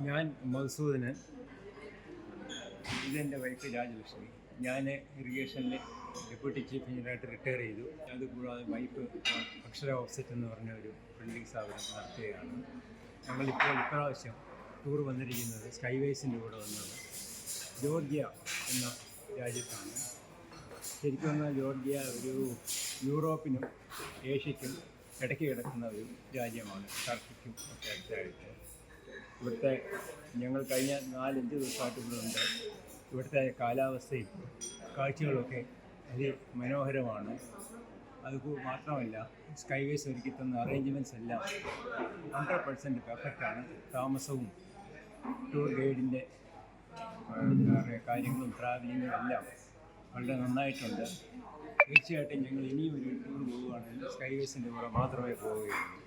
ഞാൻ മധുസൂദനൻ, ഇതെൻ്റെ വൈഫ് രാജലക്ഷ്മി. ഞാൻ ഇറിഗേഷനിൽ ഡെപ്യൂട്ടി ചീഫ് എഞ്ചിനീയറായിട്ട് റിട്ടയർ ചെയ്തു. അതുകൂടാതെ വൈഫ് അക്ഷര ഓഫ്സെറ്റ് എന്ന് പറഞ്ഞ ഒരു പ്രിൻറ്റിംഗ് സ്ഥാപനം നടത്തുകയാണ്. ഞങ്ങളിപ്പോൾ ഇപ്രാവശ്യം ടൂർ വന്നിരിക്കുന്നത് സ്കൈവേസിൻ്റെ കൂടെ വന്നത് ജോർജിയ എന്ന രാജ്യത്താണ്. ശരിക്കും പറഞ്ഞാൽ ജോർജിയ ഒരു യൂറോപ്പിനും ഏഷ്യയ്ക്കും ഇടയ്ക്ക് കിടക്കുന്ന ഒരു രാജ്യമാണ്. ടർക്കിക്കും ഒക്കെ അടുത്തായിട്ട്. ഇവിടുത്തെ ഞങ്ങൾ കഴിഞ്ഞ 4-5 ദിവസമായിട്ട് ഇവിടെ ഉണ്ട്. ഇവിടുത്തെ കാലാവസ്ഥയും കാഴ്ചകളൊക്കെ മനോഹരമാണ്. അത് മാത്രമല്ല, സ്കൈവേസ് ഒരുക്കി തന്ന അറേഞ്ച്മെൻറ്റ്സ് എല്ലാം 100% പെർഫെക്റ്റാണ്. താമസവും ടൂർ ഗൈഡിൻ്റെ കാര്യങ്ങളും ട്രാവലിങ്ങും എല്ലാം വളരെ നന്നായിട്ടുണ്ട്. തീർച്ചയായിട്ടും ഞങ്ങൾ ഇനിയും ഒരു ടൂർ പോവുകയാണെങ്കിൽ സ്കൈവേസിൻ്റെ കൂടെ മാത്രമേ പോവുകയുള്ളൂ.